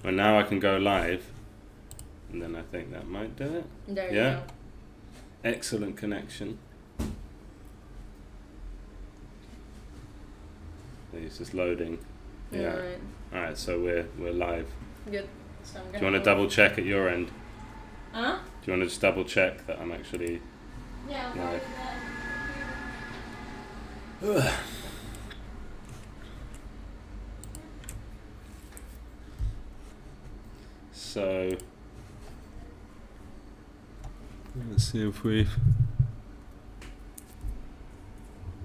Well, now I can go live, and then I think that might do it. There Yeah. you go. Excellent connection. It's just loading. Yeah. Alright. All right, so we're live. Good. So I'm Do gonna you want to double check at your end? Huh? Do you want to just double check that I'm actually Yeah, live? So let's see if we've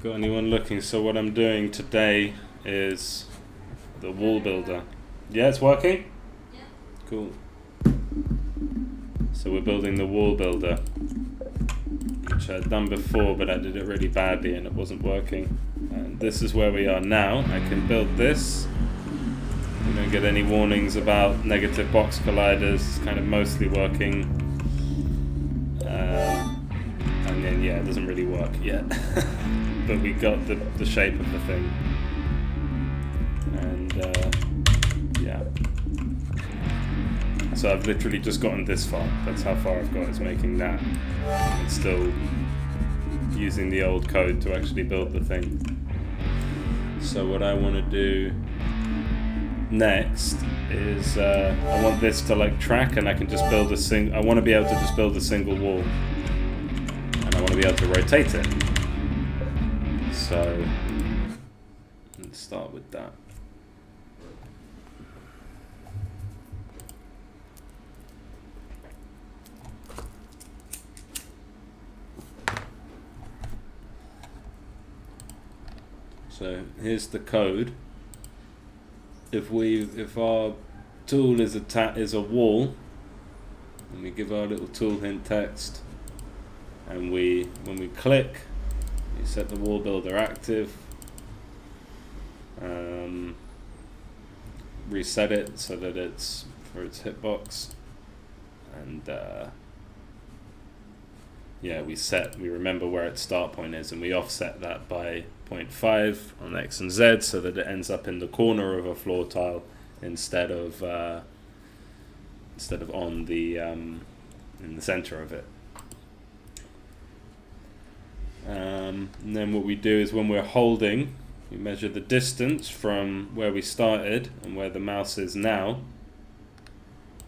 got anyone looking. So what I'm doing today is the wall builder. Yeah, it's working? Yeah. Cool. So we're building the wall builder, which I'd done before, but I did it really badly and it wasn't working. And this is where we are now. I can build this. We don't get any warnings about negative box colliders. It's kind of mostly working. And then, yeah, it doesn't really work yet. But we got the shape of the thing. And, yeah. So I've literally just gotten this far. That's how far I've got. It's making that. It's still using the old code to actually build the thing. So what I want to do next is I want this to like track, and I can just build I want to be able to just build a single wall, and I want to be able to rotate it. So let's start with that. So here's the code. If our tool is a wall, and we give our little tool hint text, and when we click, we set the wall builder active, reset it so that it's for its hitbox, and yeah, we remember where its start point is, and we offset that by 0.5 on X and Z so that it ends up in the corner of a floor tile instead of on the in the center of it. And then what we do is when we're holding, we measure the distance from where we started and where the mouse is now.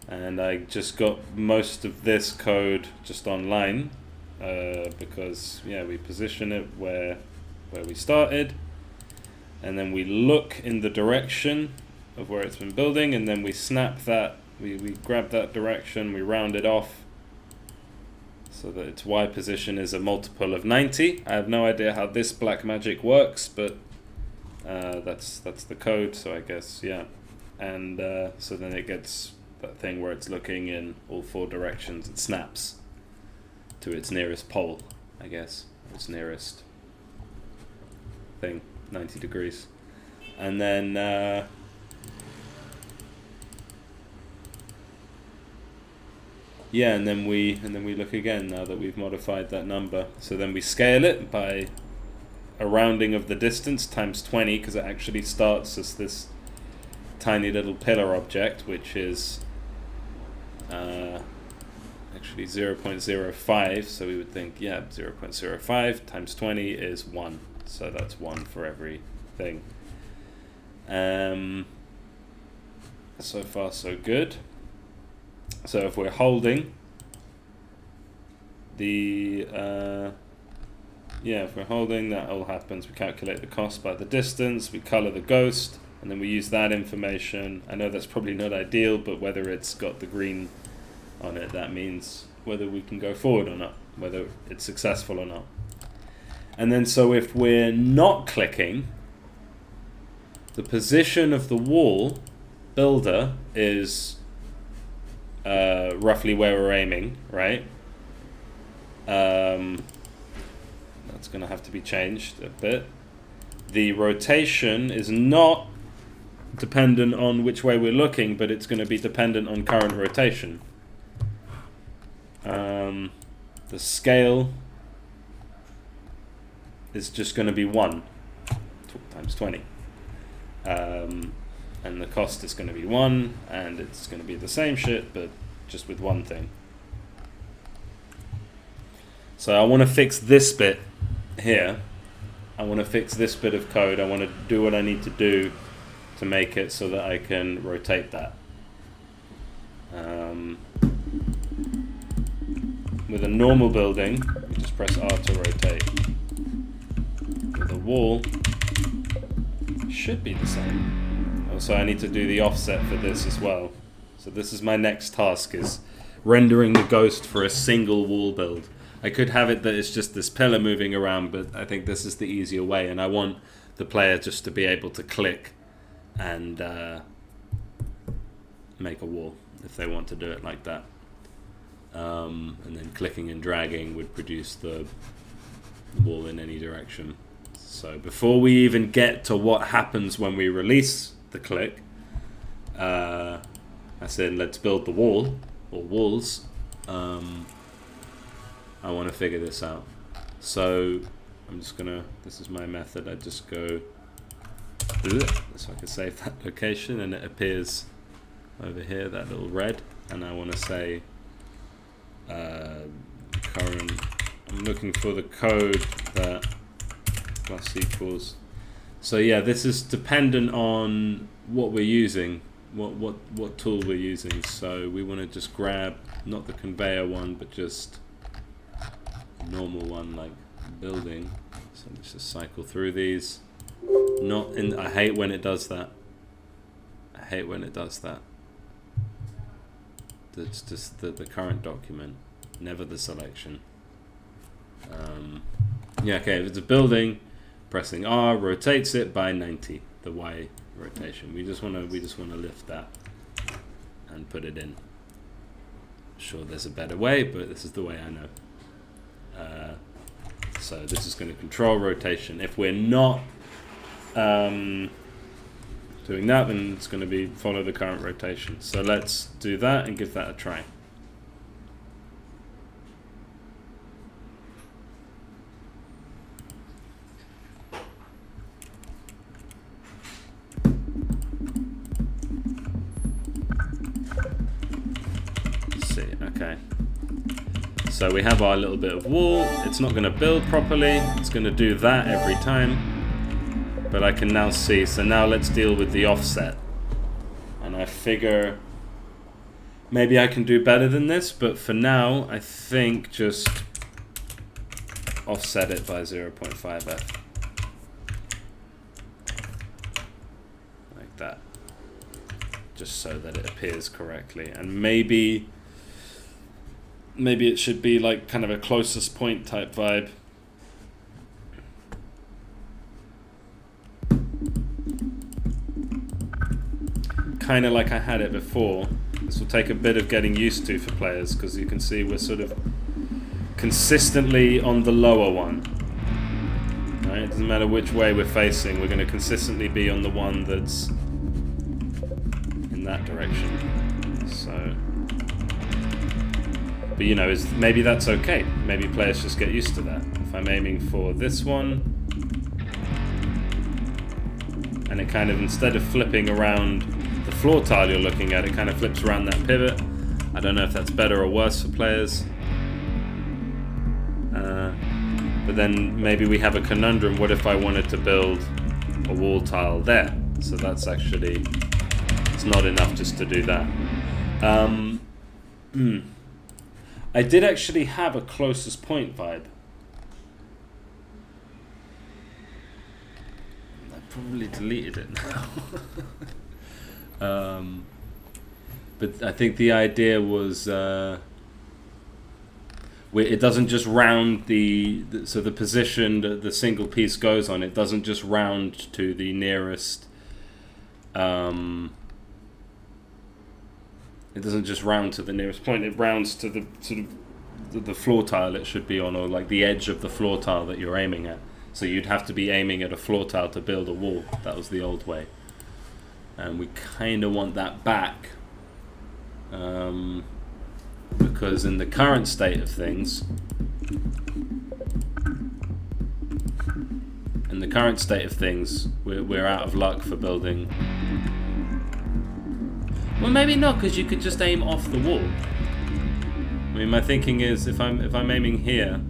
And I just got most of this code just online because yeah, we position it where we started, and then we look in the direction of where it's been building, and then we snap that, we grab that direction, we round it off so that its Y position is a multiple of 90. I have no idea how this black magic works, but that's the code, so I guess, yeah. And so then it gets that thing where it's looking in all four directions. It snaps to its nearest pole, I guess, its nearest thing, 90 degrees. And then yeah, and then we look again now that we've modified that number. So then we scale it by a rounding of the distance times 20, because it actually starts as this tiny little pillar object, which is actually 0.05. So we would think, yeah, 0.05 times 20 is 1. So that's 1 for every thing. So far so good. So if we're holding the if we're holding, that all happens. We calculate the cost by the distance, we color the ghost, and then we use that information. I know that's probably not ideal, but whether it's got the green on it, that means whether we can go forward or not, whether it's successful or not. And then so if we're not clicking, the position of the wall builder is roughly where we're aiming, right? That's going to have to be changed a bit. The rotation is not dependent on which way we're looking, but it's going to be dependent on current rotation. The scale is just going to be 1 times 20. And and the cost is going to be 1, and it's going to be the same shit, but just with one thing. So I want to fix this bit here. I want to fix this bit of code. I want to do what I need to do to make it so that I can rotate that. With a normal building, you just press R to rotate. With a wall, it should be the same. Also, I need to do the offset for this as well. So this is my next task, is rendering the ghost for a single wall build. I could have it that it's just this pillar moving around, but I think this is the easier way, and I want the player just to be able to click and make a wall if they want to do it like that. And then clicking and dragging would produce the wall in any direction. So before we even get to what happens when we release the click, I said let's build the wall, or walls. I want to figure this out. So I'm just gonna, this is my method, I just go, so I can save that location and it appears over here, that little red, and I want to say current, I'm looking for the code that plus equals. So yeah, this is dependent on what we're using, what tool we're using. So we want to just grab not the conveyor one, but just a normal one like building. So let's just cycle through these. Not in. I hate when it does that. I hate when it does that. It's just the current document, never the selection. Yeah, okay. If it's a building, pressing R rotates it by 90. The Y rotation. We just want to lift that and put it in. Sure, there's a better way, but this is the way I know. So this is going to control rotation. If we're not doing that, then it's going to be follow the current rotation. So let's do that and give that a try. Let's see, okay. So we have our little bit of wall. It's not going to build properly. It's going to do that every time. But I can now see, so now let's deal with the offset. And I figure maybe I can do better than this, but for now, I think just offset it by 0.5f. Like that. Just so that it appears correctly. And maybe it should be like kind of a closest point type vibe. Kind of like I had it before. This will take a bit of getting used to for players, because you can see we're sort of consistently on the lower one. Right? It doesn't matter which way we're facing, we're going to consistently be on the one that's in that direction. So, but you know, maybe that's okay. Maybe players just get used to that. If I'm aiming for this one, and it kind of, instead of flipping around the floor tile you're looking at, it kind of flips around that pivot. I don't know if that's better or worse for players. But then maybe we have a conundrum. What if I wanted to build a wall tile there? So that's actually, it's not enough just to do that. I did actually have a closest point vibe. I probably deleted it now. But I think the idea was it doesn't just round so the position that the single piece goes on, it doesn't just round to the nearest it doesn't just round to the nearest point, it rounds to the sort of the floor tile it should be on, or like the edge of the floor tile that you're aiming at. So you'd have to be aiming at a floor tile to build a wall. That was the old way. And we kind of want that back. Because in the current state of things, we're out of luck for building Well, maybe not, because you could just aim off the wall. I mean, my thinking is if I'm aiming here,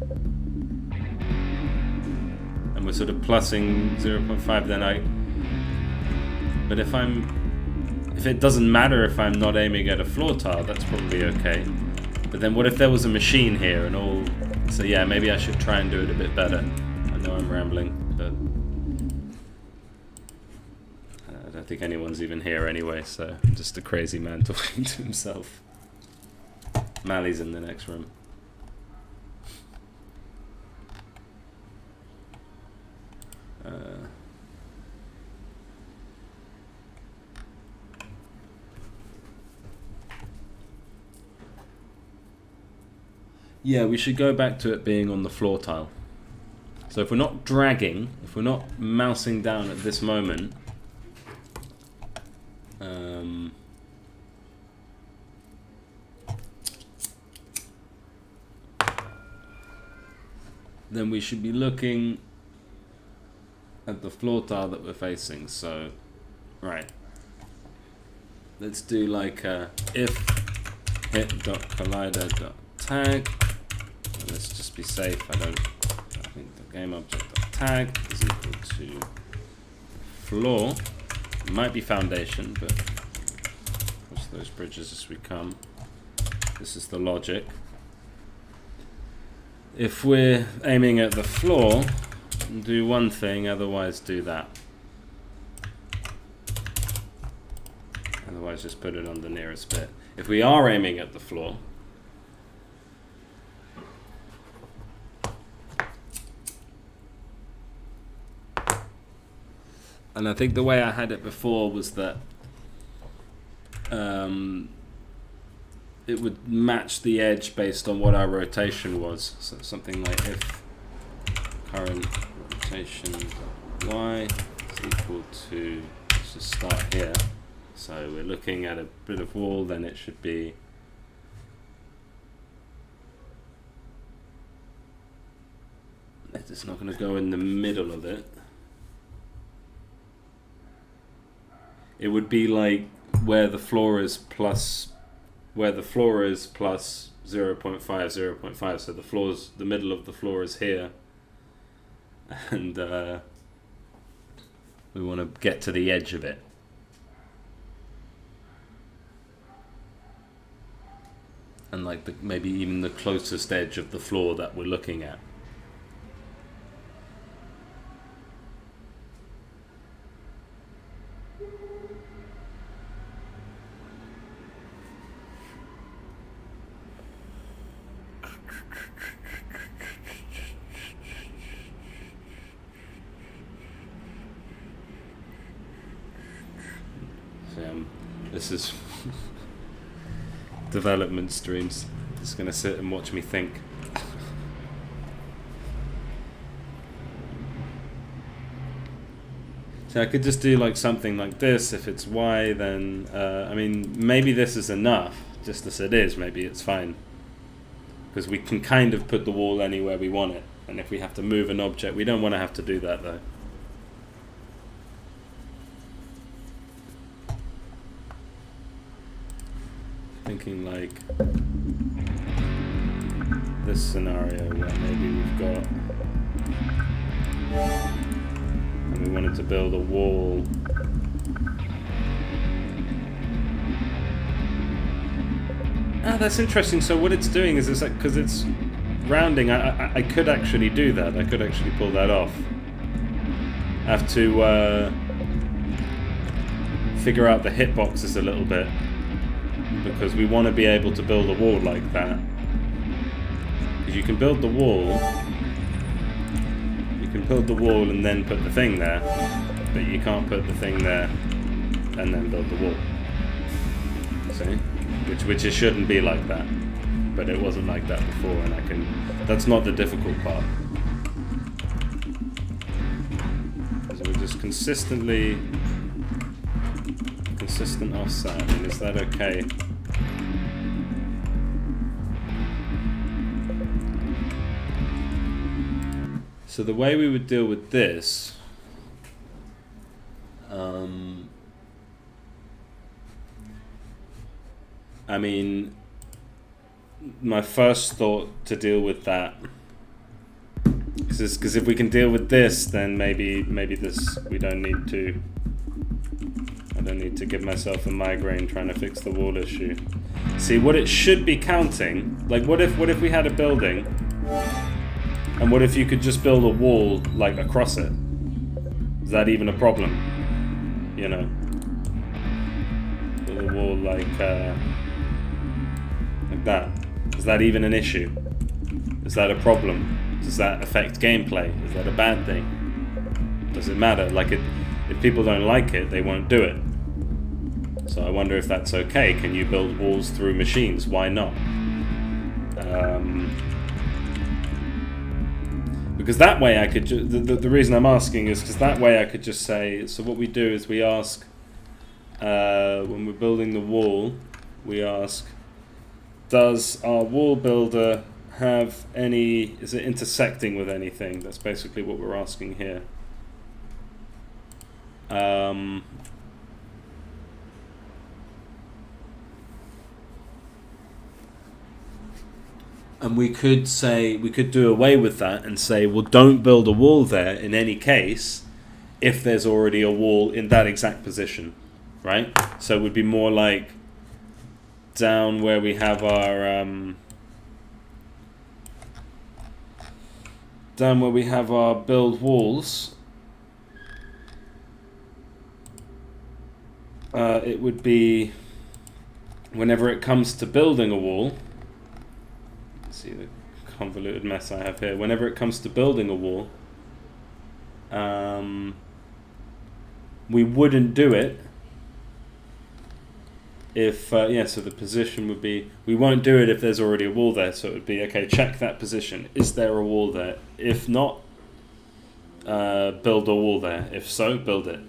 and we're sort of plussing 0.5, then But if it doesn't matter if I'm not aiming at a floor tile, that's probably okay. But then what if there was a machine here and all? So yeah, maybe I should try and do it a bit better. I know I'm rambling, but I don't think anyone's even here anyway, so I'm just a crazy man talking to himself. Mali's in the next room. Yeah, we should go back to it being on the floor tile. So if we're not dragging, if we're not mousing down at this moment, then we should be looking at the floor tile that we're facing. So, right. Let's do like if hit.collider.tag. Let's just be safe. I think the game object.tag is equal to floor. It might be foundation, but cross those bridges as we come. This is the logic. If we're aiming at the floor, do one thing, otherwise do that. Otherwise just put it on the nearest bit. If we are aiming at the floor, and I think the way I had it before was that it would match the edge based on what our rotation was. So something like if current rotation y is equal to, let's just start here. So we're looking at a bit of wall, then it should be it's not going to go in the middle of it. It would be like where the floor is plus 0.5, 0.5. So the middle of the floor is here, and we want to get to the edge of it. And like maybe even the closest edge of the floor that we're looking at. This is development streams. Just gonna sit and watch me think. So I could just do like something like this. If it's Y, then I mean maybe this is enough. Just as it is, maybe it's fine. Because we can kind of put the wall anywhere we want it. And if we have to move an object, we don't want to have to do that though. Thinking like this scenario where maybe we've got and we wanted to build a wall. Ah, that's interesting. So what it's doing is it's like, because it's rounding, I could actually do that. I could actually pull that off. I have to figure out the hitboxes a little bit, because we want to be able to build a wall like that. Because you can build the wall, and then put the thing there, but you can't put the thing there and then build the wall. See? Which it shouldn't be like that, but it wasn't like that before, and that's not the difficult part. So we're just consistent offset. I mean, is that okay? So the way we would deal with this, I mean, my first thought to deal with that, because if we can deal with this, then maybe this we don't need to. I don't need to give myself a migraine trying to fix the wall issue. See, what it should be counting, like what if we had a building, and what if you could just build a wall like across it? Is that even a problem? You know, build a wall like that. Is that even an issue? Is that a problem? Does that affect gameplay? Is that a bad thing? Does it matter? Like, if people don't like it, they won't do it. So I wonder if that's okay. Can you build walls through machines? Why not? Because that way I could the reason I'm asking is because that way I could just say, so what we do is we ask, when we're building the wall, we ask, does our wall builder have any, is it intersecting with anything? That's basically what we're asking here. And we could say, we could do away with that and say, well, don't build a wall there in any case if there's already a wall in that exact position, right? So it would be more like down where we have our build walls. It would be whenever it comes to building a wall. See the convoluted mess I have here. Whenever it comes to building a wall, we wouldn't do it if so the position would be, we won't do it if there's already a wall there. So it would be, okay, check that position, is there a wall there? If not, build a wall there. If so, build it.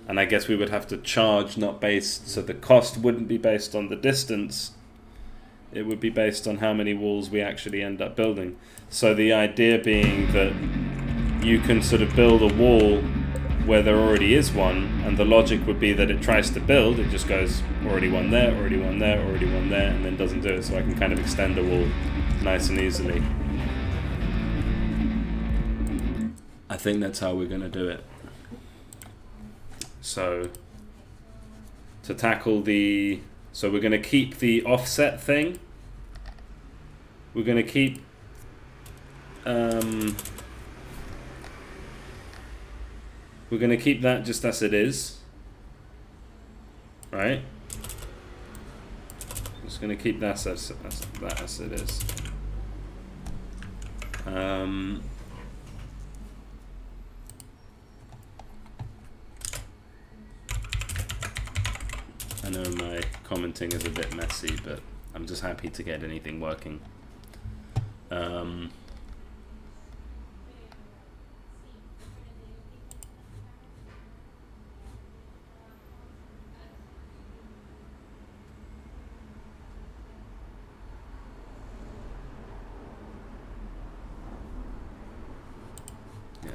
And I guess we would have to charge, not based, so the cost wouldn't be based on the distance, it would be based on how many walls we actually end up building. So the idea being that you can sort of build a wall where there already is one, and the logic would be that it tries to build, it just goes already one there, already one there, already one there, and then doesn't do it, so I can kind of extend the wall nice and easily. I think that's how we're going to do it. So, to tackle the... So we're going to keep the offset thing. We're going to keep... we're going to keep that just as it is. Right? Just going to keep that as it is. I know my commenting is a bit messy, but I'm just happy to get anything working. Yeah,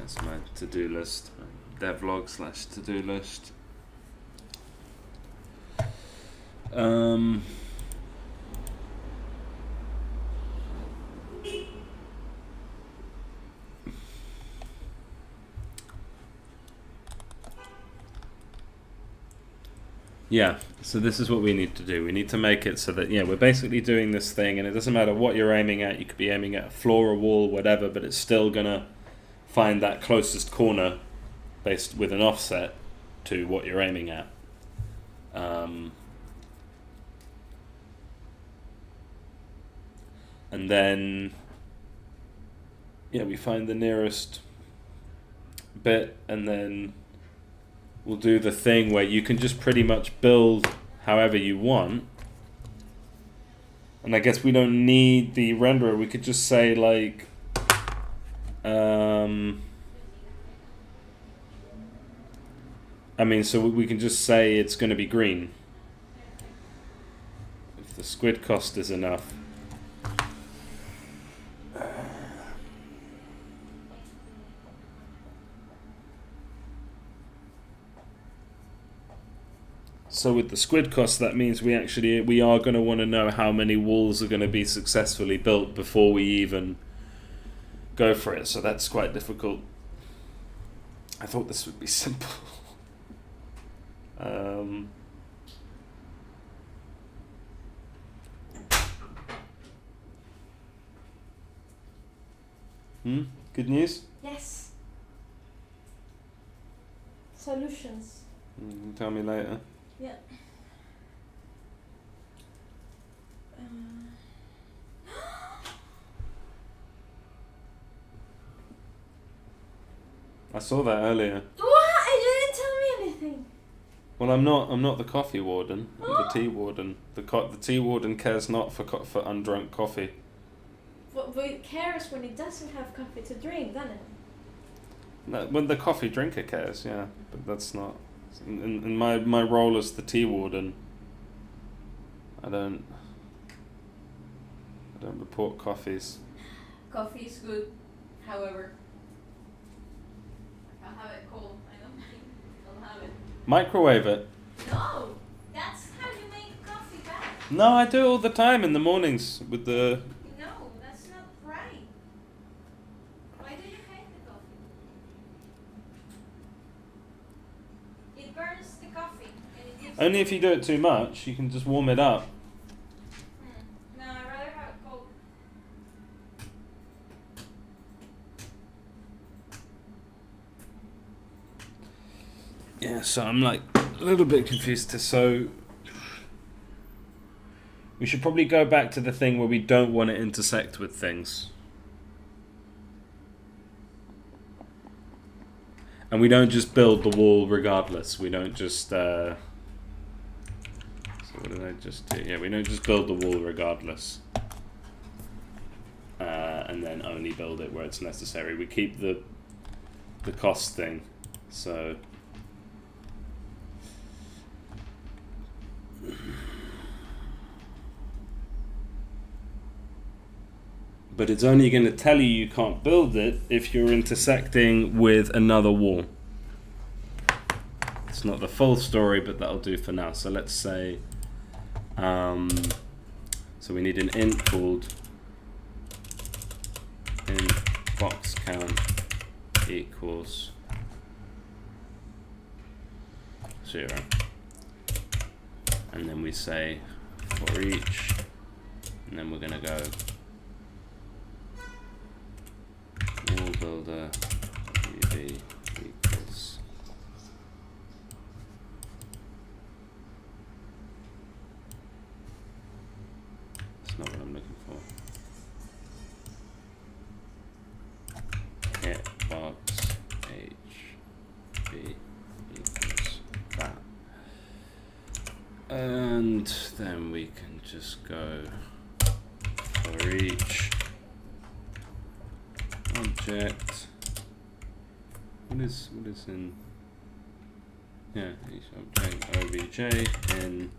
it's my to-do list, devlog / to-do list. Yeah, so this is what we need to do. We need to make it so that, we're basically doing this thing, and it doesn't matter what you're aiming at. You could be aiming at a floor, a wall, whatever, but it's still gonna find that closest corner based with an offset to what you're aiming at. And then, we find the nearest bit, and then we'll do the thing where you can just pretty much build however you want. And I guess we don't need the renderer. We could just say like, so we can just say it's going to be green. If the squid cost is enough. So with the squid cost, that means we are going to want to know how many walls are going to be successfully built before we even go for it. So that's quite difficult. I thought this would be simple. Good news? Yes. Solutions. You can tell me later. Yeah. I saw that earlier. What? You didn't tell me anything. Well, I'm not the coffee warden. I'm the tea warden. The tea warden cares not for undrunk coffee. But it cares when it doesn't have coffee to drink, doesn't it? No, when the coffee drinker cares, yeah, but that's not. In my role as the tea warden, I don't report coffees. Coffee is good, however. I'll have it cold. I don't mind. I'll have it. Microwave it. No, that's how you make coffee bad. No, I do it all the time in the mornings with the. No, that's not right. Why do you hate the coffee? It burns the coffee and it gives. Only if you do it too much, you can just warm it up. No, I'd rather have it cold. Yeah, so I'm like a little bit confused. So we should probably go back to the thing where we don't want to intersect with things. And we don't just build the wall regardless. We don't just... so what did I just do? Yeah, we don't just build the wall regardless. And then only build it where it's necessary. We keep the cost thing. So... But it's only going to tell you can't build it if you're intersecting with another wall. It's not the full story, but that'll do for now. So let's say, so we need an int called int box count equals 0. And then we say for each, and then we're going to go wall builder UV equals that's not what I'm looking for. Hit box HB equals that. And then we can just go for each object. What is in? Yeah, each object obj in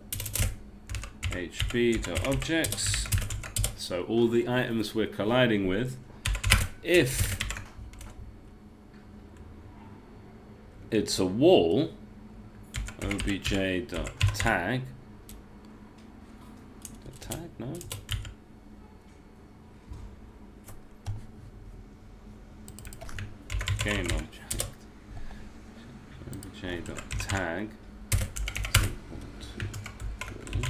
hb.objects. So all the items we're colliding with, if it's a wall, obj.tag. Tag, no? Game object. obj.tag is equal to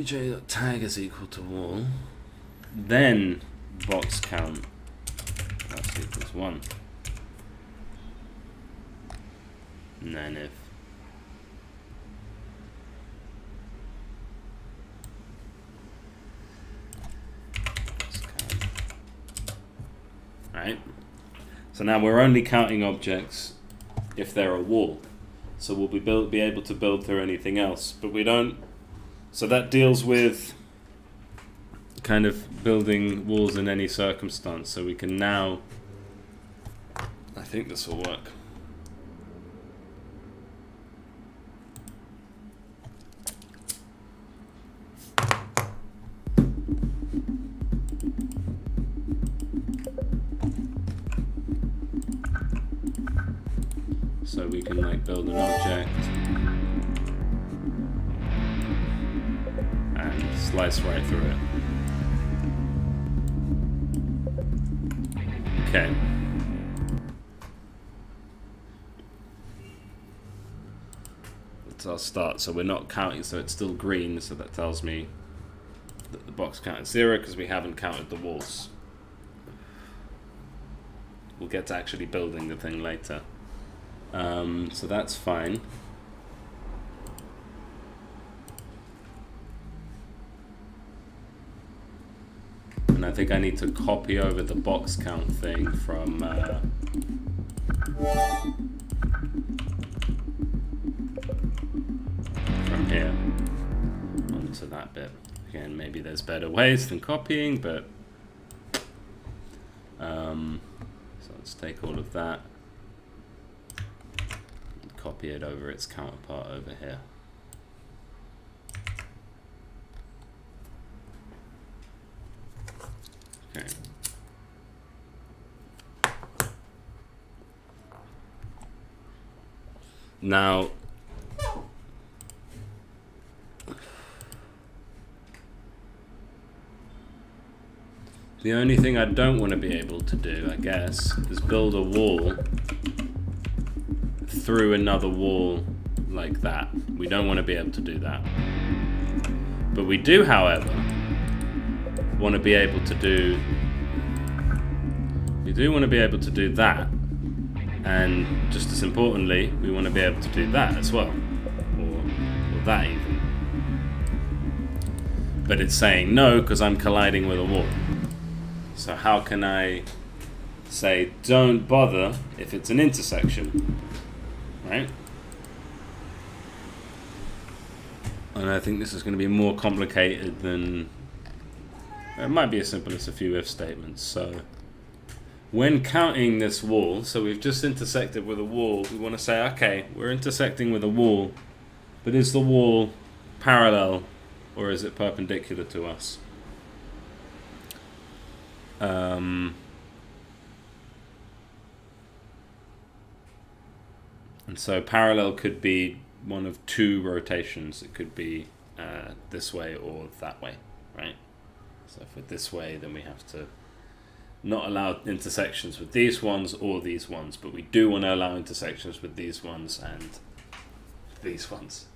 wall. obj.tag is equal to wall. Then box count that's equals 1. And then if right, so now we're only counting objects if they're a wall, so we'll be able to build through anything else, but we don't. So that deals with kind of building walls in any circumstance. So we can now, I think this will work. we can like build an object and slice right through it. Okay. That's our start. So we're not counting, so it's still green, so that tells me that the box counted 0 because we haven't counted the walls. We'll get to actually building the thing later. So that's fine. And I think I need to copy over the box count thing from here onto that bit. Again, maybe there's better ways than copying, but so let's take all of that and copy it over its counterpart over here. Okay. Now, the only thing I don't want to be able to do, I guess, is build a wall through another wall like that. We don't want to be able to do that. But we do, however, want to be able to do... We do want to be able to do that. And just as importantly, we want to be able to do that as well. Or that even. But it's saying no because I'm colliding with a wall. So how can I say don't bother if it's an intersection, right? And I think this is going to be more complicated than... It might be as simple as a few if statements. So when counting this wall, so we've just intersected with a wall, we want to say, okay, we're intersecting with a wall, but is the wall parallel or is it perpendicular to us? And so parallel could be one of two rotations. It could be this way or that way, right? So if we're this way, then we have to not allow intersections with these ones or these ones, but we do want to allow intersections with these ones and these ones.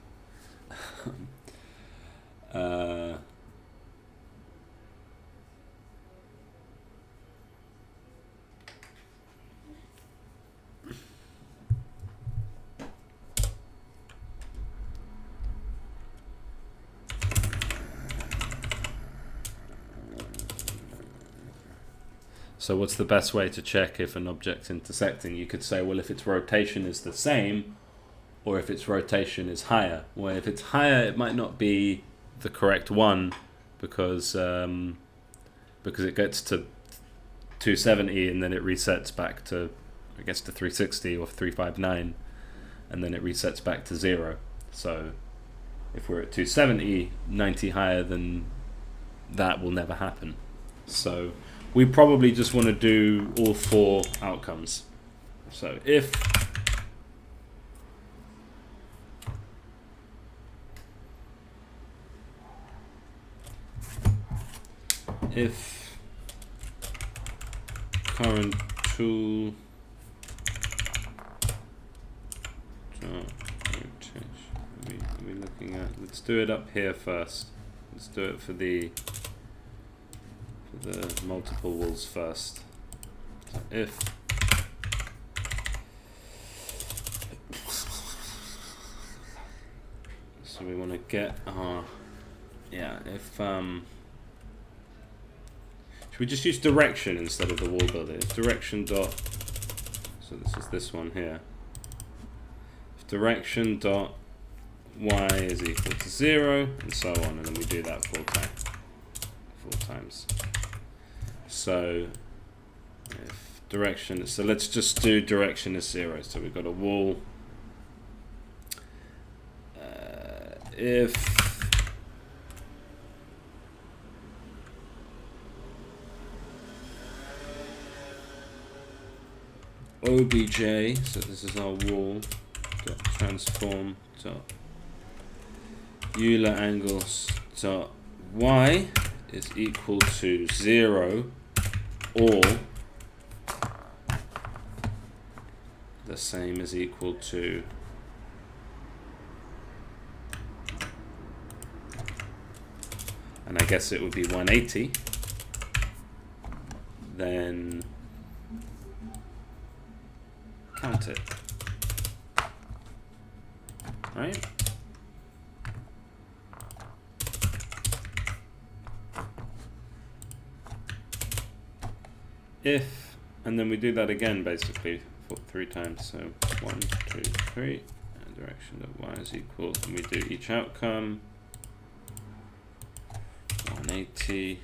So what's the best way to check if an object's intersecting? You could say, well, if its rotation is the same, or if its rotation is higher. Well, if it's higher, it might not be the correct one because it gets to 270 and then it resets back to, I guess, to 360 or 359, and then it resets back to 0. So if we're at 270, 90 higher than that will never happen. So we probably just want to do all four outcomes. So if current tool rotation, are we looking at, let's do it up here first. Let's do it for the multiple walls first. So if so we want to get our if should we just use direction instead of the wall builder? If direction dot, so this is this one here. If direction dot y is equal to 0 and so on, and then we do that 4 times. So if direction, so let's just do direction is 0. So we've got a wall. If obj, so this is our wall, dot transform dot Euler angles dot y is equal to 0 or the same as equal to and I guess it would be 180, then count it, right? If, and then we do that again basically for 3 times, so 1, 2, 3, and direction of y is equal, and we do each outcome, 180,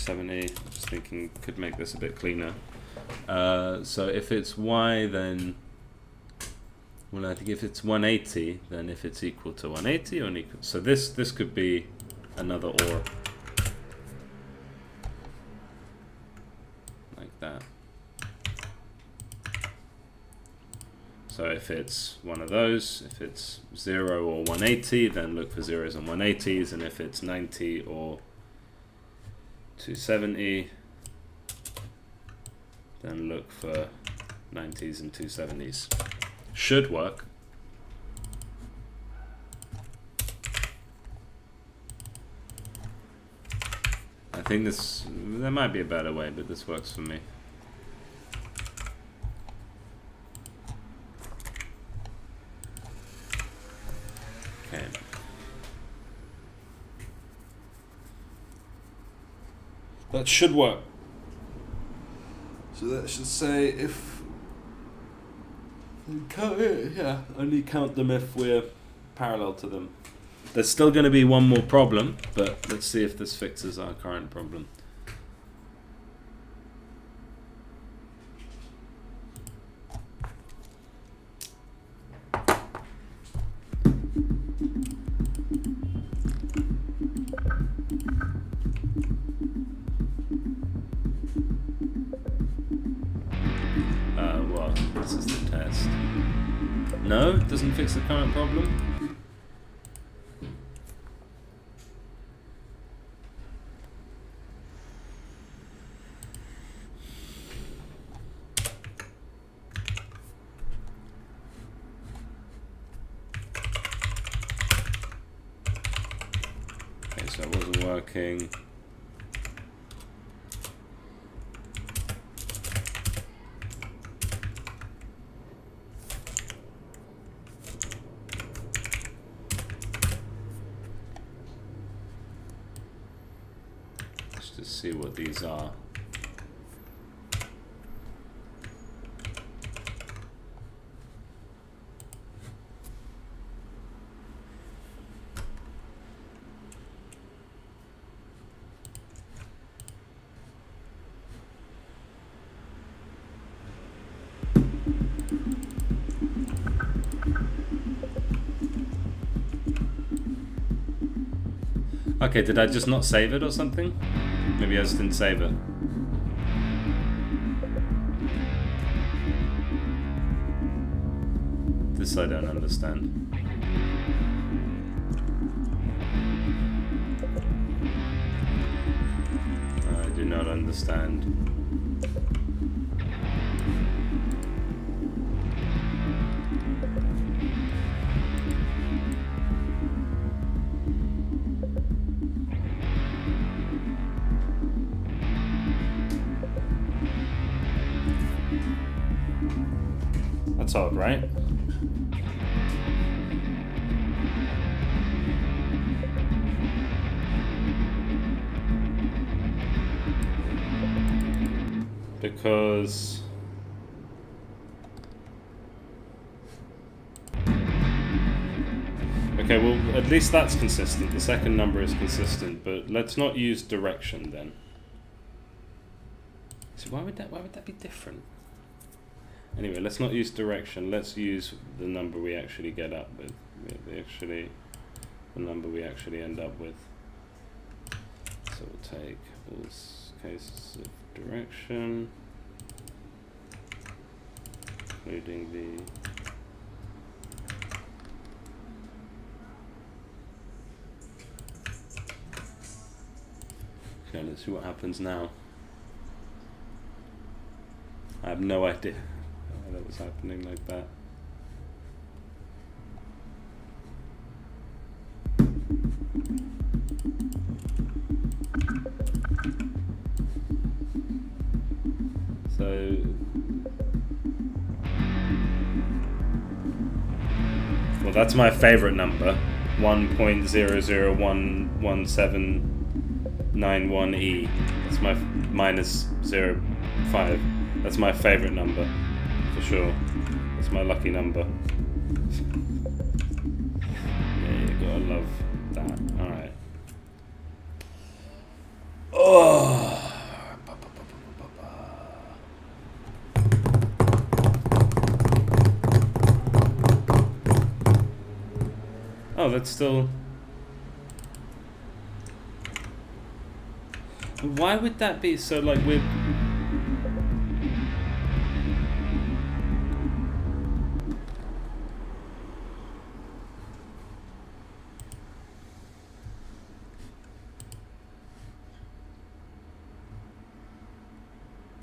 I'm just thinking could make this a bit cleaner. So if it's y, then well, I think if it's 180, then if it's equal to 180 or equal, so this could be another or, like that. So if it's one of those, if it's 0 or 180, then look for zeros and 180s, and if it's 90 or 270, then look for 90s and 270s. Should work. I think there might be a better way, but this works for me. Okay. That should work. So that should say if only count them if we're parallel to them. There's still going to be one more problem, but let's see if this fixes our current problem. Well, this is the test. No, it doesn't fix the current problem. Okay, so it wasn't working. Let's just see what these are. Okay, did I just not save it or something? Maybe I just didn't save it. This I don't understand. I do not understand. That's odd, right? Because okay, well, at least that's consistent. The second number is consistent, but let's not use direction then. So why would that be different? Anyway, let's not use direction. Let's use the number we actually get up with. We actually the number we actually end up with. So we'll take all cases of direction, including the okay, let's see what happens now. I have no idea why that was happening like that. So, well, that's my favorite number, 1.00111791E. That's my minus 0.5. That's my favorite number, for sure. That's my lucky number. Yeah, you gotta love that. Alright. Oh! Oh, that's still... Why would that be? So, like, we're...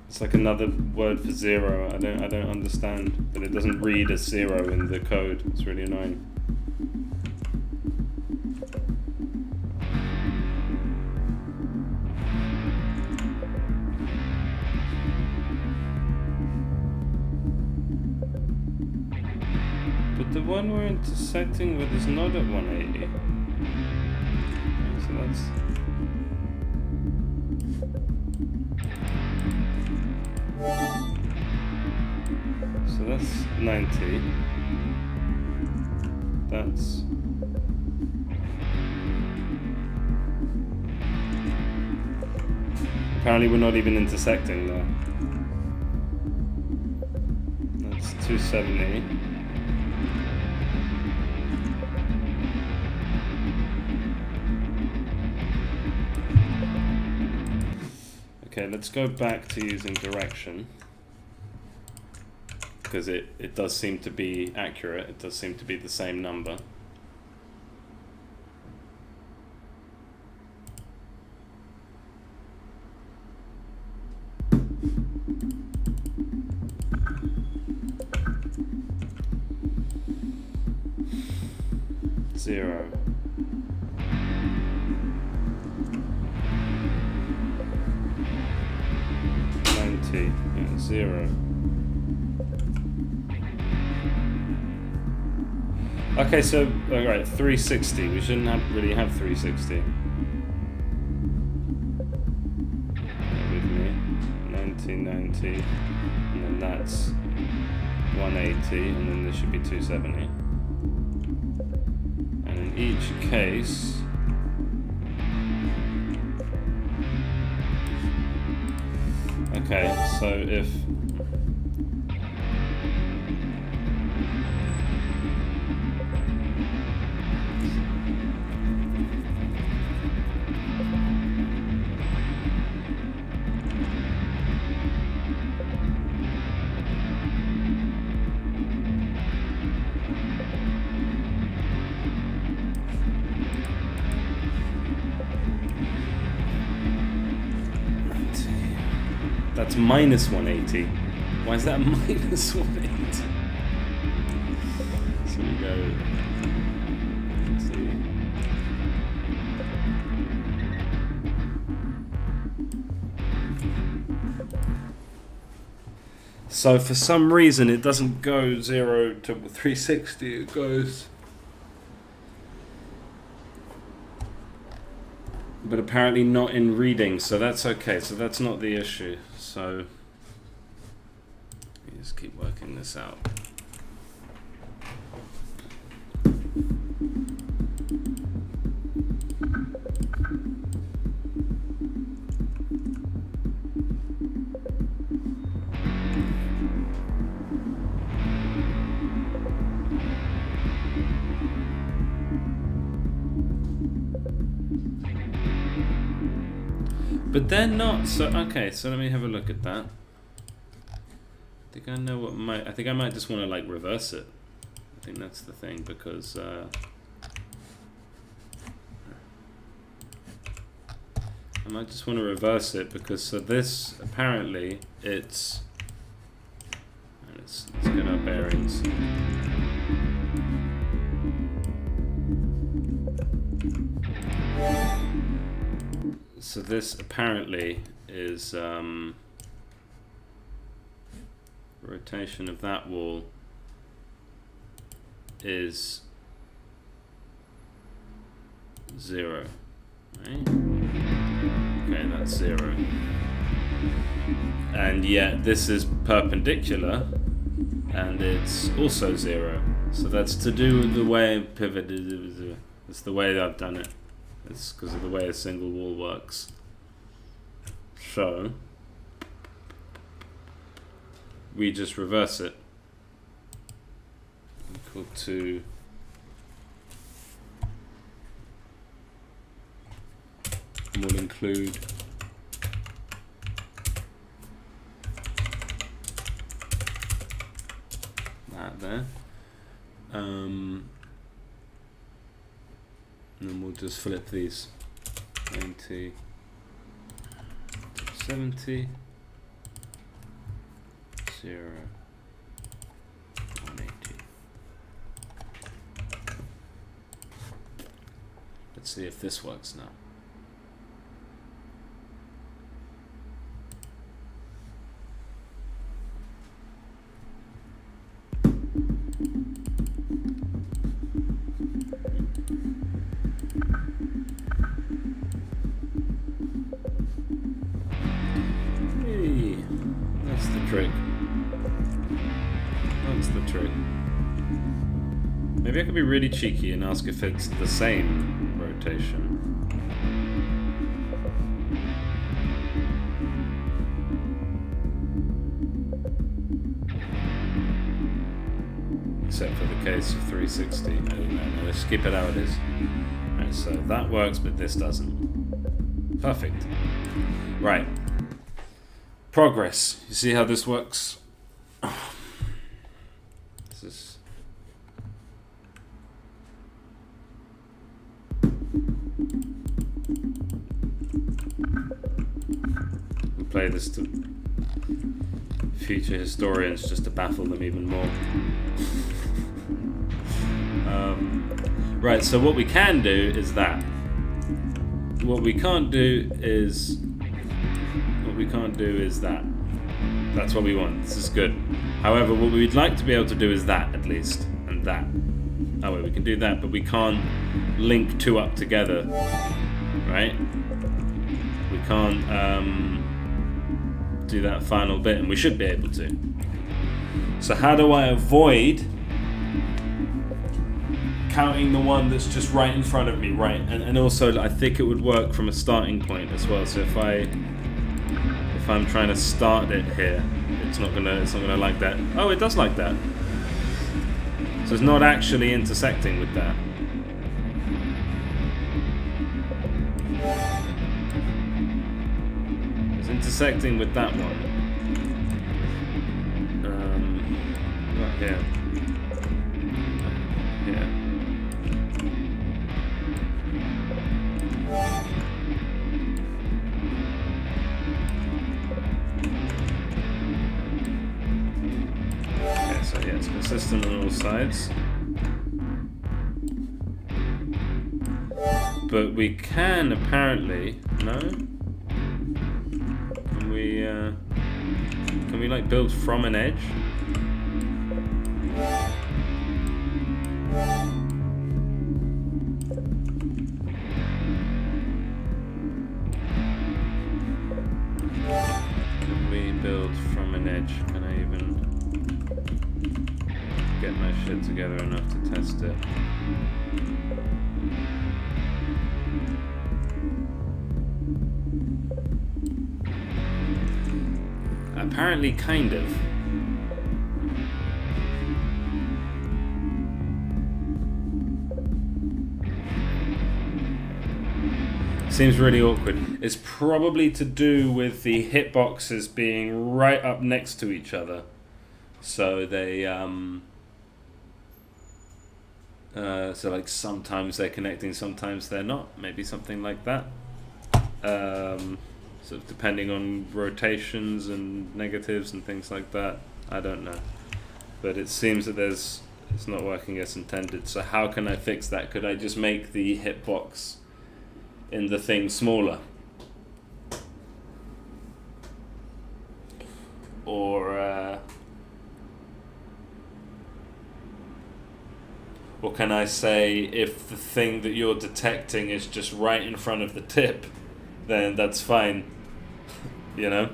It's like another word for zero. I don't understand, but it doesn't read as zero in the code. It's really annoying. But the one we're intersecting with is not at 180. So that's... So that's 90. That's... Apparently we're not even intersecting there. That's 270. Okay, let's go back to using direction, because it does seem to be accurate. It does seem to be the same number. Zero. Yeah, zero. Okay, so alright, 360. We shouldn't really have 360. Bear with me. 1990, and then that's 180, and then this should be 270. And in each case, okay, so if that's minus 180. Why is that minus 180? So we go. Let's see. So for some reason it doesn't go 0 to 360. It goes. But apparently not in reading, so that's okay. So that's not the issue. So you just keep working this out. But they're not. So okay, so let me have a look at that. I think I know what I think I might just want to like reverse it. I think that's the thing, because I might just want to reverse it, because so this apparently let's get our bearings. So this apparently is rotation of that wall is 0, right? Okay, that's 0. And yet this is perpendicular and it's also 0. So that's to do with the way pivot is. It's the way that I've done it. It's because of the way a single wall works. So we just reverse it. Equal to and we'll include that there. And then we'll just flip these 90 to 70, 0, 180. Let's see if this works now. Maybe I could be really cheeky and ask if it's the same rotation. Except for the case of 360. I don't know. Let's keep it how it is. Right, so that works, but this doesn't. Perfect. Right. Progress. You see how this works? This is... We'll play this to future historians just to baffle them even more. Right, so what we can do is that. What we can't do is that. That's what we want. This is good. However, what we'd like to be able to do is that, at least, and that. Oh wait, we can do that, but we can't link two up together, right? We can't do that final bit, and we should be able to. So how do I avoid counting the one that's just right in front of me, right? And also, I think it would work from a starting point as well. So if I'm trying to start it here, it's not gonna like that. Oh, it does like that. So it's not actually intersecting with that. It's intersecting with that one. Right here. Here. Okay, so yeah, it's consistent on all sides. But we can apparently, no? Can we like build from an edge? Can we build from an edge? Can I even get my shit together enough to test it? Apparently, kind of. Seems really awkward. It's probably to do with the hitboxes being right up next to each other. So they, so like sometimes they're connecting, sometimes they're not. Maybe something like that. Sort of depending on rotations and negatives and things like that. I don't know. But it seems that it's not working as intended. So how can I fix that? Could I just make the hitbox in the thing smaller? Or can I say if the thing that you're detecting is just right in front of the tip, then that's fine, you know?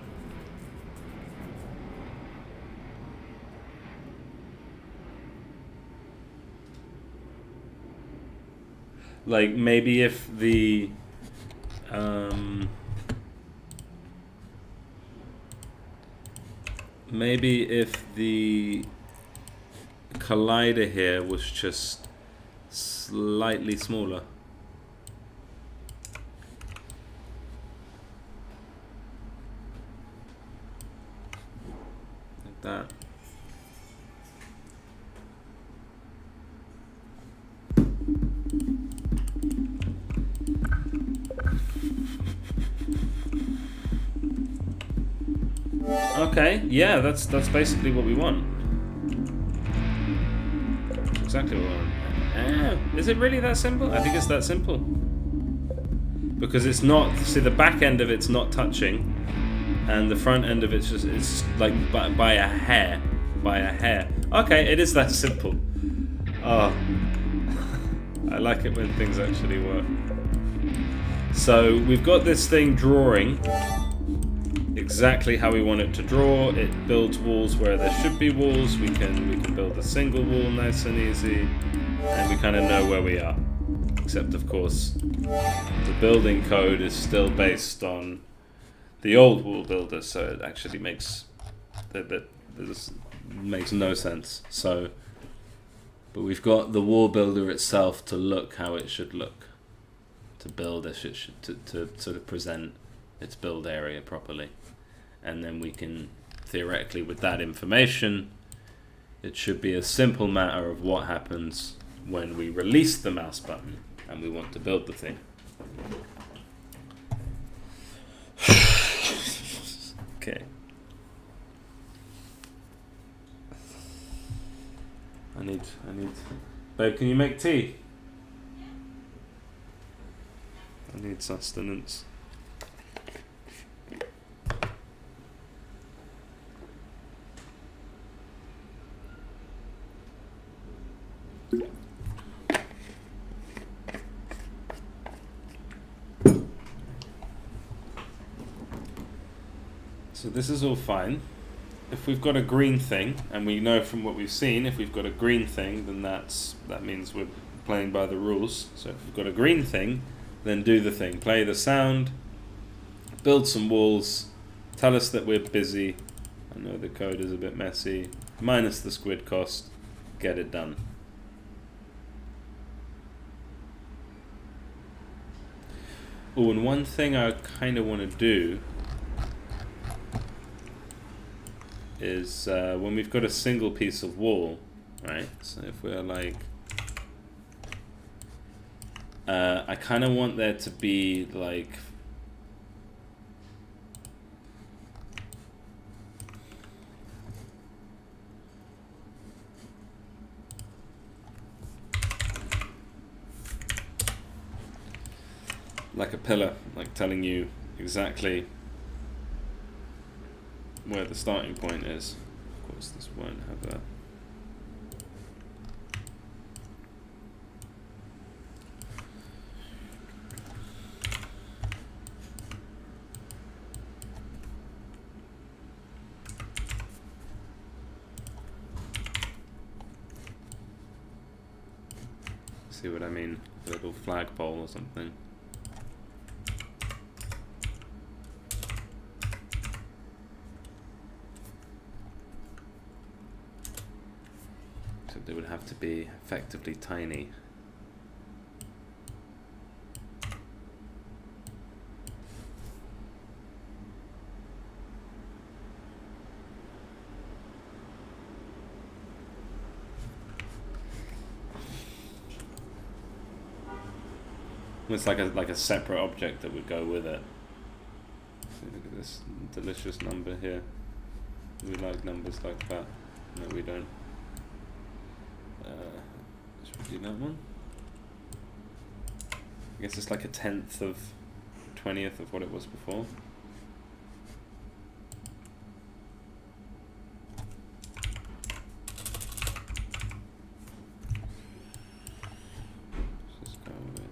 Like maybe if the maybe if the collider here was just slightly smaller. Like that. Okay, yeah, that's basically what we want. Exactly what we want. Is it really that simple? I think it's that simple. Because it's not, see, the back end of it's not touching, and the front end of it's like by a hair. By a hair. Okay, it is that simple. Oh. I like it when things actually work. So we've got this thing drawing exactly how we want it to draw. It builds walls where there should be walls. We can build a single wall nice and easy, and we kind of know where we are. Except of course the building code is still based on the old wall builder, so it actually makes this makes no sense. So but we've got the wall builder itself to look how it should look, to build it, to sort of present its build area properly. And then we can, theoretically, with that information, it should be a simple matter of what happens when we release the mouse button and we want to build the thing. Okay. I need. Babe, can you make tea? I need sustenance. So this is all fine. If we've got a green thing, and we know from what we've seen, if we've got a green thing, then that means we're playing by the rules. So if we've got a green thing, then do the thing. Play the sound, build some walls, tell us that we're busy. I know the code is a bit messy. Minus the squid cost, get it done. Oh, and one thing I kind of want to do is when we've got a single piece of wall, right? So if we're like, I kind of want there to be like, a pillar, like telling you exactly where the starting point is. Of course, this won't have a. See what I mean? A little flagpole or something. They would have to be effectively tiny. It's like a separate object that would go with it. So look at this delicious number here. We like numbers like that. No, we don't. Should we do that one? I guess it's like a 10th of 20th of what it was before. Let's just go with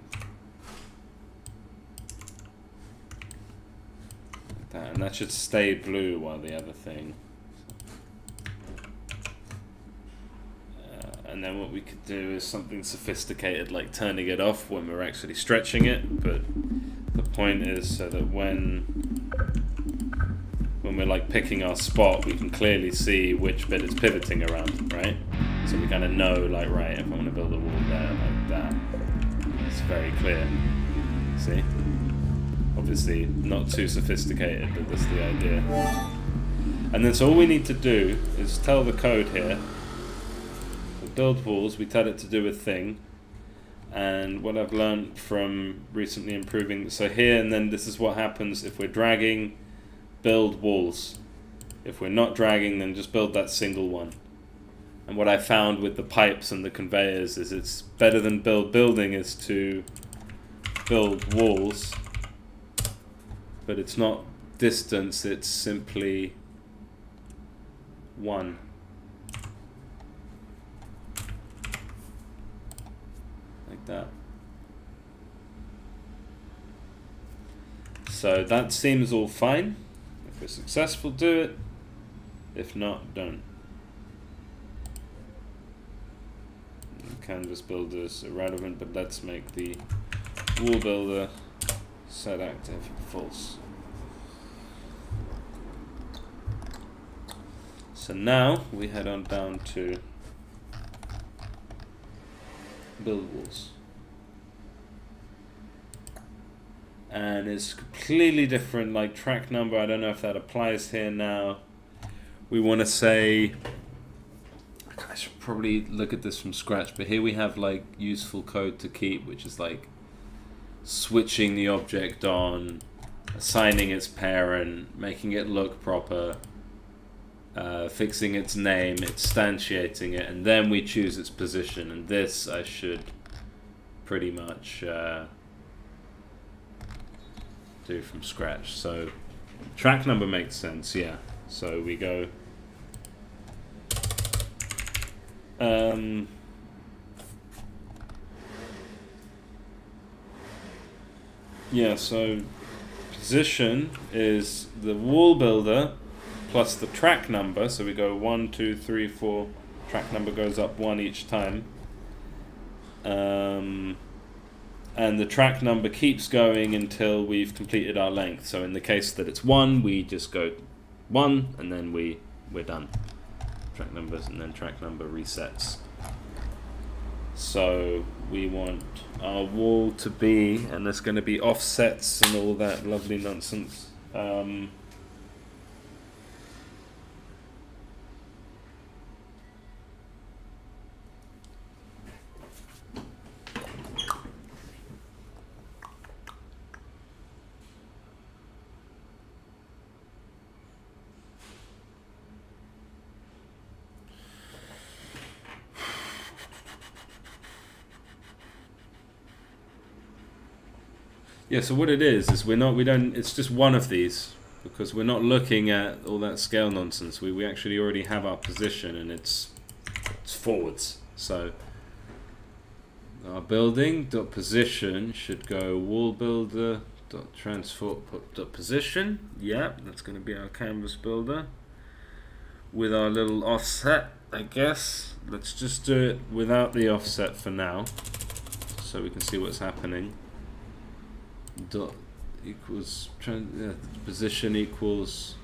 that, and that should stay blue while the other thing. And then what we could do is something sophisticated like turning it off when we're actually stretching it, but the point is so that when we're like picking our spot, we can clearly see which bit is pivoting around, right? So we kind of know, like, right, if I want to build a wall there like that, it's very clear. See? Obviously not too sophisticated, but that's the idea. And then so all we need to do is tell the code here, build walls, we tell it to do a thing. And what I've learned from recently improving, so here, and then this is what happens if we're dragging, build walls. If we're not dragging, then just build that single one. And what I found with the pipes and the conveyors is it's better than building is to build walls, but it's not distance, it's simply one. Like that. So that seems all fine. If we're successful, do it. If not, don't. Canvas builder is irrelevant, but let's make the wall builder set active false. So now we head on down to build walls. And it's completely different, like track number, I don't know if that applies here now. We want to say, I should probably look at this from scratch, but here we have like useful code to keep, which is like switching the object on, assigning its parent, making it look proper, fixing its name, instantiating it, and then we choose its position. And this I should pretty much do from scratch. So track number makes sense, yeah. So we go yeah, so position is the wall builder plus the track number, so we go 1, 2, 3, 4, track number goes up 1 each time, and the track number keeps going until we've completed our length. So in the case that it's 1, we just go 1 and then we're done. Track numbers, and then track number resets. So we want our wall to be, and there's going to be offsets and all that lovely nonsense. Yeah, so what it is it's just one of these, because we're not looking at all that scale nonsense. We actually already have our position, and it's forwards. So our building dot position should go wall builder dot transform dot position. Yeah, that's going to be our canvas builder with our little offset, I guess. Let's just do it without the offset for now, so we can see what's happening. Dot equals position equals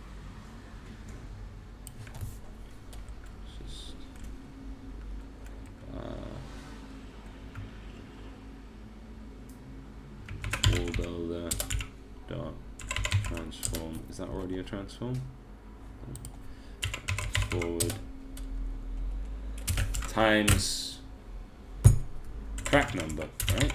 just wall builder dot transform. Is that already a transform? Forward times track number, right?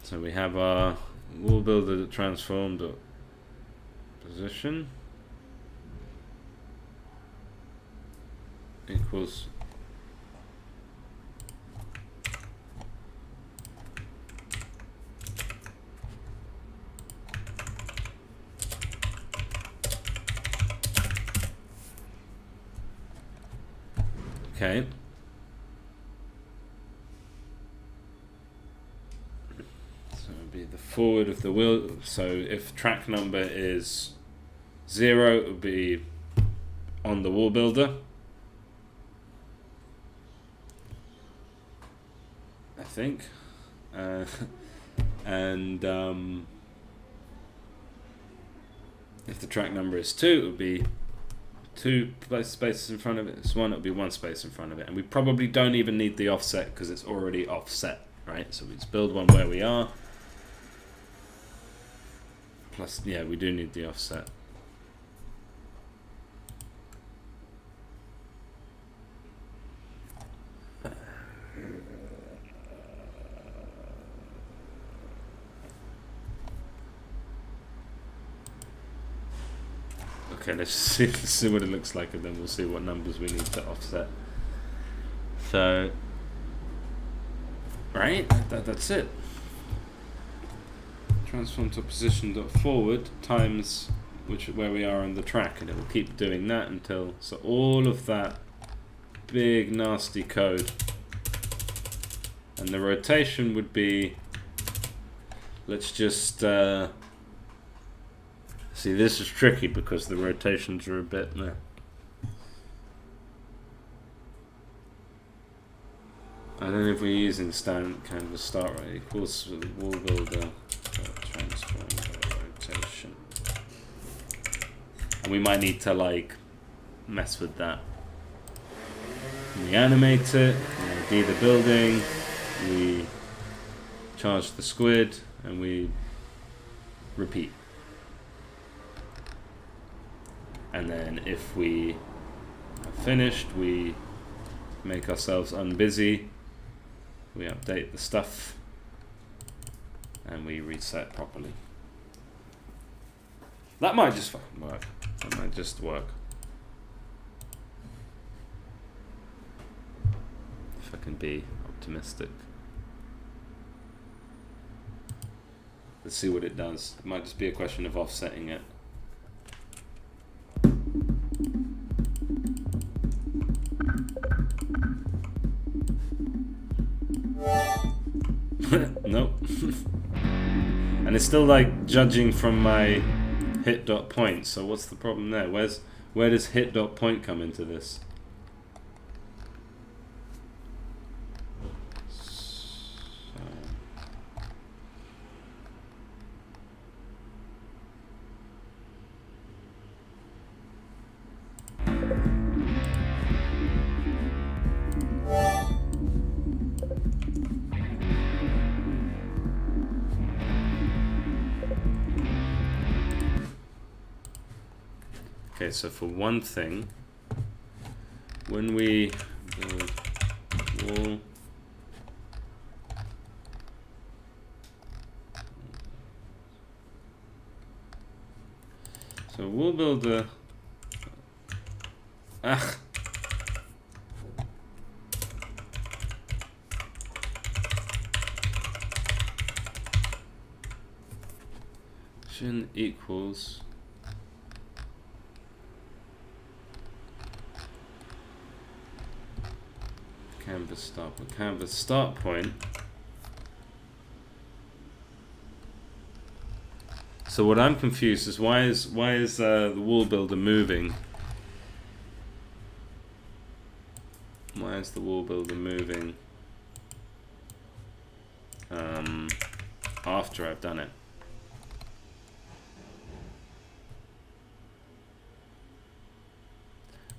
So we have our wall builder transformed position equals okay. So it would be the forward of the wheel. So if track number is 0, it would be on the wall builder. I think. And if the track number is 2, it would be 2 spaces in front of it. It's 1, it would be 1 space in front of it. And we probably don't even need the offset because it's already offset, right? So we just build one where we are. Plus, yeah, we do need the offset. Okay, let's see what it looks like, and then we'll see what numbers we need to offset. So, right, that's it. Transform to position dot forward times where we are on the track, and it will keep doing that until, so all of that big nasty code, and the rotation would be, let's just see, this is tricky because the rotations are a bit meh. I don't know if we're using standard canvas start right equals wall builder transform rotation. And we might need to like mess with that. We animate it, we ID the building, we charge the squid, and we repeat. And then if we are finished, we make ourselves unbusy, we update the stuff, and we reset properly. That might just fucking work. That might just work. If I can be optimistic. Let's see what it does. It might just be a question of offsetting it. Nope. And it's still like judging from my hit dot point. So what's the problem there? Where does hit dot point come into this? Okay, so for one thing, when we build wall, so we'll build a action equals canvas start point. So what I'm confused is why is the wall builder moving? Why is the wall builder moving after I've done it?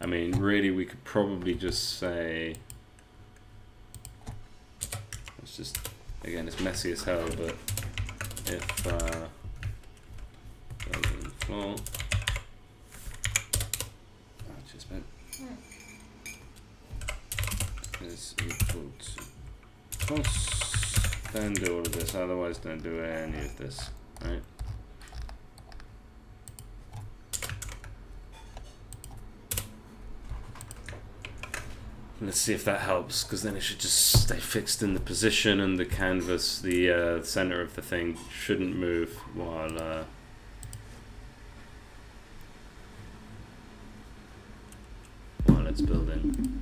I mean, really, we could probably just say, it's just, again, it's messy as hell, but if building floor, just meant is equal to false, Don't do all of this, otherwise don't do any of this, right? Let's see if that helps, because then it should just stay fixed in the position, and the canvas, the center of the thing, shouldn't move while it's building.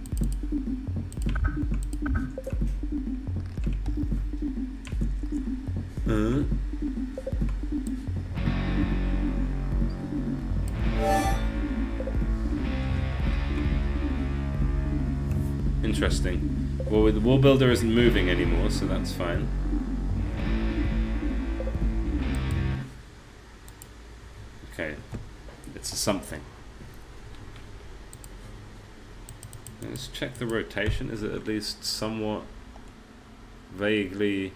Interesting. Well, the wall builder isn't moving anymore, so that's fine. Okay, it's a something. Let's check the rotation. Is it at least somewhat vaguely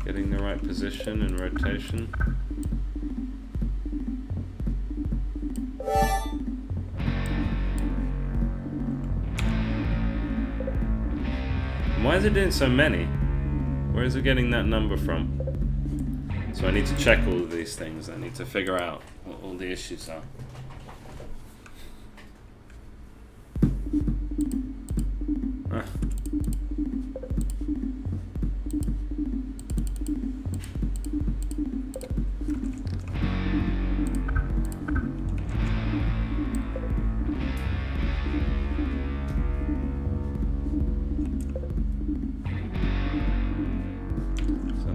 getting the right position and rotation? Why is it doing so many? Where is it getting that number from? So I need to check all of these things. I need to figure out what all the issues are.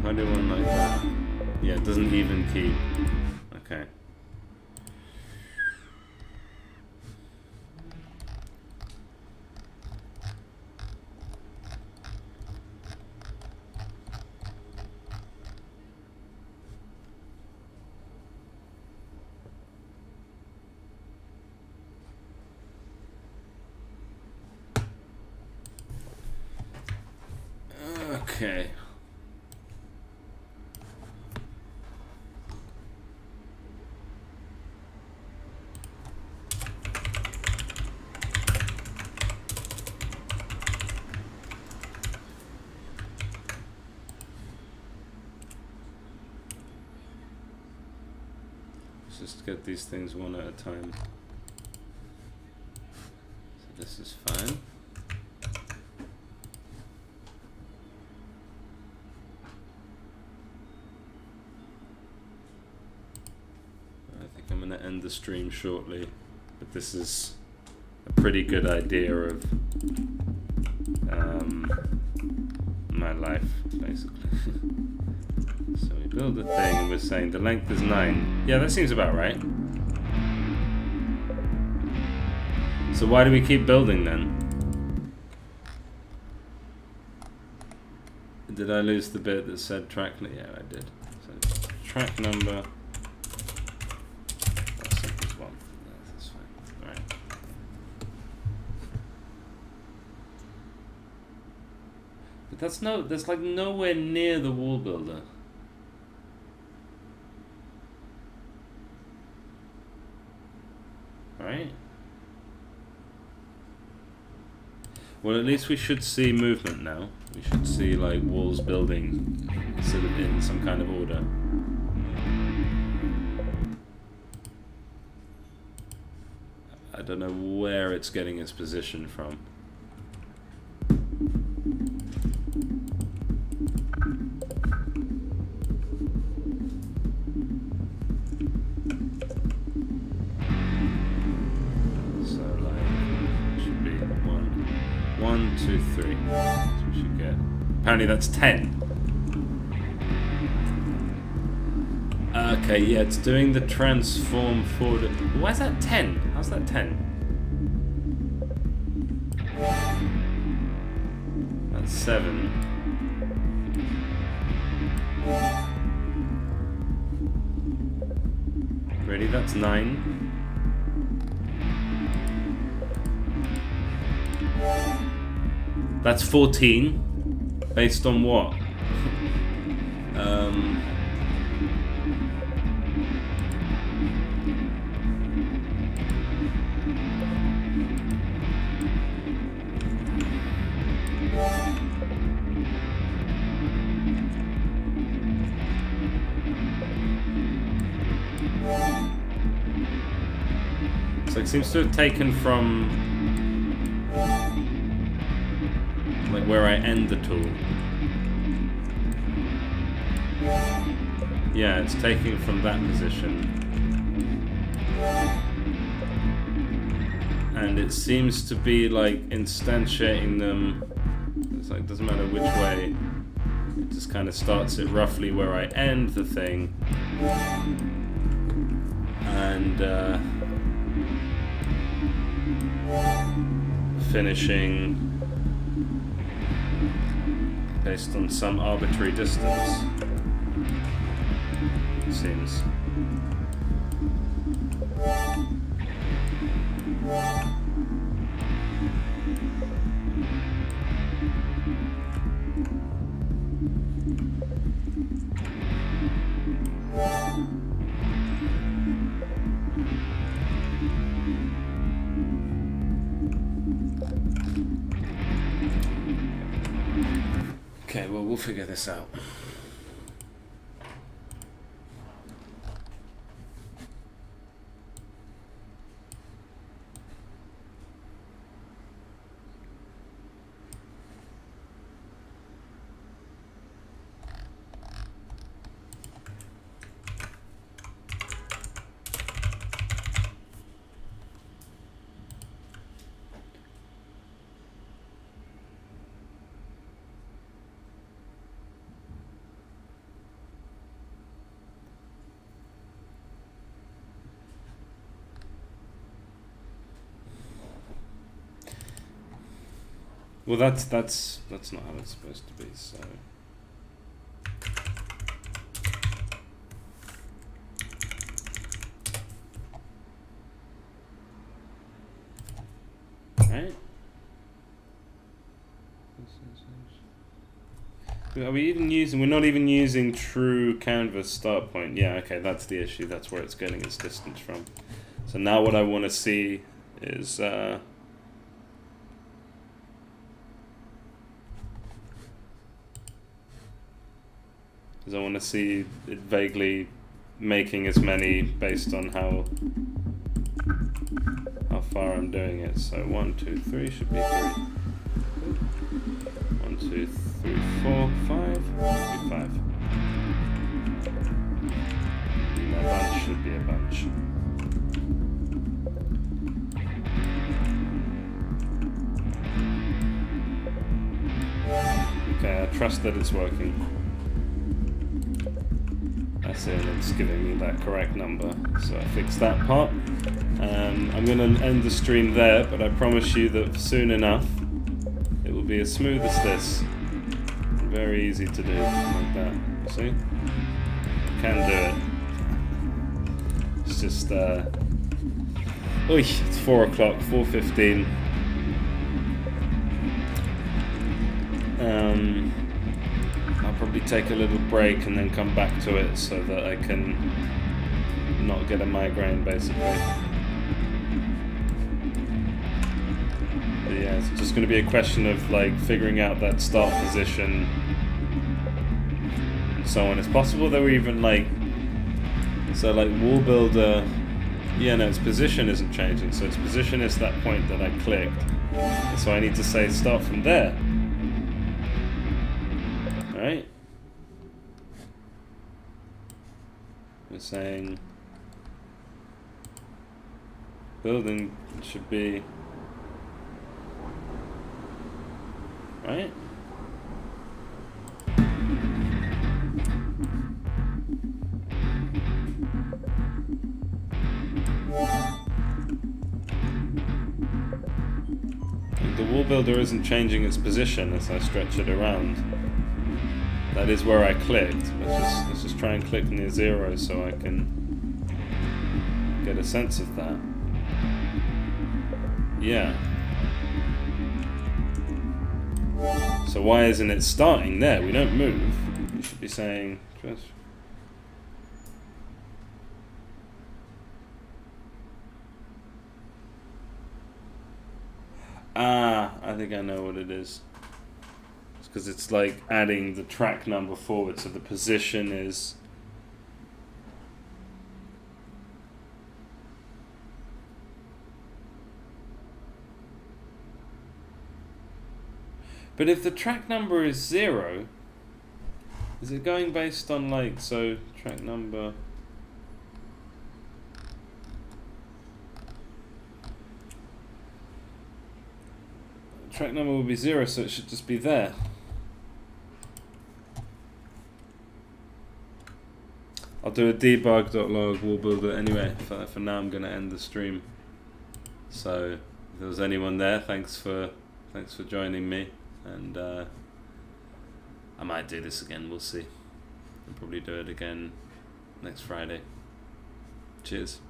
How do one like that? Yeah, it doesn't even keep. Okay. Okay. Just get these things one at a time. So this is fine. I think I'm going to end the stream shortly, but this is a pretty good idea of my life, basically. So we build the thing and we're saying the length is 9. Yeah, that seems about right. So why do we keep building then? Did I lose the bit that said track? Yeah, I did. So track number. That's equals 1. Yeah, that's fine. Alright. But that's like nowhere near the wall builder. Right? Well, at least we should see movement now. We should see like walls building sort of in some kind of order. I don't know where it's getting its position from. One, two, three. That's what we should get. Apparently that's 10. Okay, yeah, it's doing the transform forward. Why is that 10? How's that 10? That's 7. Ready? That's 9. That's 14. Based on what? it seems to have taken from like where I end the tool. Yeah, it's taking from that position. And it seems to be like instantiating them. It's like, doesn't matter which way. It just kind of starts it roughly where I end the thing. And finishing based on some arbitrary distance. It seems. Okay, well, we'll figure this out. Well, that's not how it's supposed to be. So, right? Are we even using? We're not even using true canvas start point. Yeah, okay, that's the issue. That's where it's getting its distance from. So now what I want to see is. I want to see it vaguely making as many based on how far I'm doing it. So 1, 2, 3 should be 3. 1, 2, 3, 4, 5 should be 5. And a bunch should be a bunch. Okay, I trust that it's working. That's it, it's giving me that correct number. So I fixed that part. I'm going to end the stream there, but I promise you that soon enough it will be as smooth as this. Very easy to do, like that. See? Can do it. It's just, it's 4 o'clock, 4:15. I'll probably take a little break and then come back to it so that I can not get a migraine, basically. But yeah, it's just going to be a question of like figuring out that start position and so on. It's possible that we even like, so like wall builder, yeah, no, its position isn't changing. So its position is that point that I clicked. So I need to say start from there. Right? We're saying building should be right? The wall builder isn't changing its position as I stretch it around. That is where I clicked. Let's just try and click near 0 so I can get a sense of that. Yeah. So why isn't it starting there? We don't move. You should be saying just. I think I know what it is. Because it's like adding the track number forward, so the position is But if the track number is 0, is it going based on like, so track number... Track number will be 0, so it should just be there. I'll do a debug.log, we'll build it anyway. For now I'm going to end the stream. So if there was anyone there, thanks for joining me, and I might do this again, we'll see. I'll probably do it again next Friday. Cheers.